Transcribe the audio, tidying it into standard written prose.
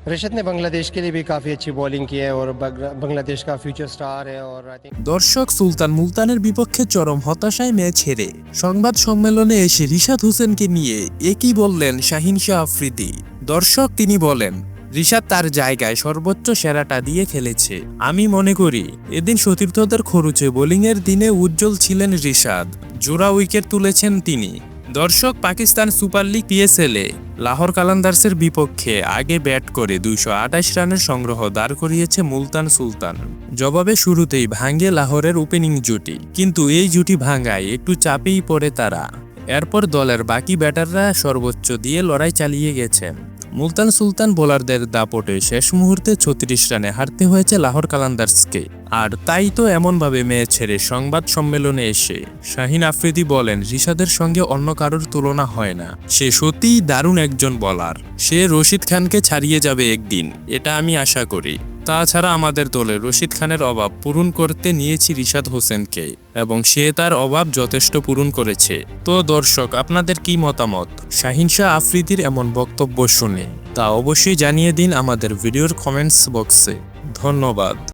रिशद ने बांग्लादेश के लिए भी काफ़ी अच्छी बॉलिंग की है और बांग्लादेश का फ्यूचर स्टार है और आई थिंक। দর্শক, সুলতান মুলতানের বিপক্ষে চরম হতাশায় ম্যাচ হেরে সংবাদ সম্মেলনে এসে রিশাদ হোসেনকে নিয়ে একই বললেন শাহিন শাহ আফ্রিদি। দর্শক, তিনি বলেন, রিশাদ তার জায়গায় সর্বোচ্চ সেরাটা দিয়ে খেলেছে। আমি মনে করি এদিন সতীর্থদের খরচে বোলিংয়ের দিনে উজ্জ্বল ছিলেন রিশাদ। জোড়া উইকেট তুলেছেন তিনি। দর্শক, পাকিস্তান সুপার লিগ পিএসএলে লাহোর কালান্দার্সের বিপক্ষে আগে ব্যাট করে 228 রানের সংগ্রহ দাঁড় করিয়েছে মুলতান সুলতান। জবাবে শুরুতেই ভাঙে লাহোরের ওপেনিং জুটি, কিন্তু এই জুটি ভাঙায় একটু চাপেই পড়ে তারা। এরপর দলের বাকি ব্যাটাররা সর্বোচ্চ দিয়ে লড়াই চালিয়ে গেছেন। মুলতান সুলতান বোলারদের দাপটে শেষ মুহূর্তে 36 রানে হারতে হয়েছে লাহোর কালান্দার্সকে। আর তাই তো এমনভাবে ম্যাচ ছেড়ে সংবাদ সম্মেলনে এসে শাহিন আফ্রিদি বলেন, রিশাদের সঙ্গে অন্য কারোর তুলনা হয় না। সে সত্যিই দারুণ একজন বোলার। সে রশিদ খানকে ছাড়িয়ে যাবে একদিন, এটা আমি আশা করি। তাছাড়া আমাদের দলে রশিদ খানের অভাব পূরণ করতে নিয়েছি রিশাদ হোসেনকে, এবং সে তার অভাব যথেষ্ট পূরণ করেছে। তো দর্শক, আপনাদের কি মতামত শাহিন শাহ আফ্রিদির এমন বক্তব্য শুনে? তা অবশ্যই জানিয়ে দিন আমাদের ভিডিওর কমেন্টস বক্সে। ধন্যবাদ।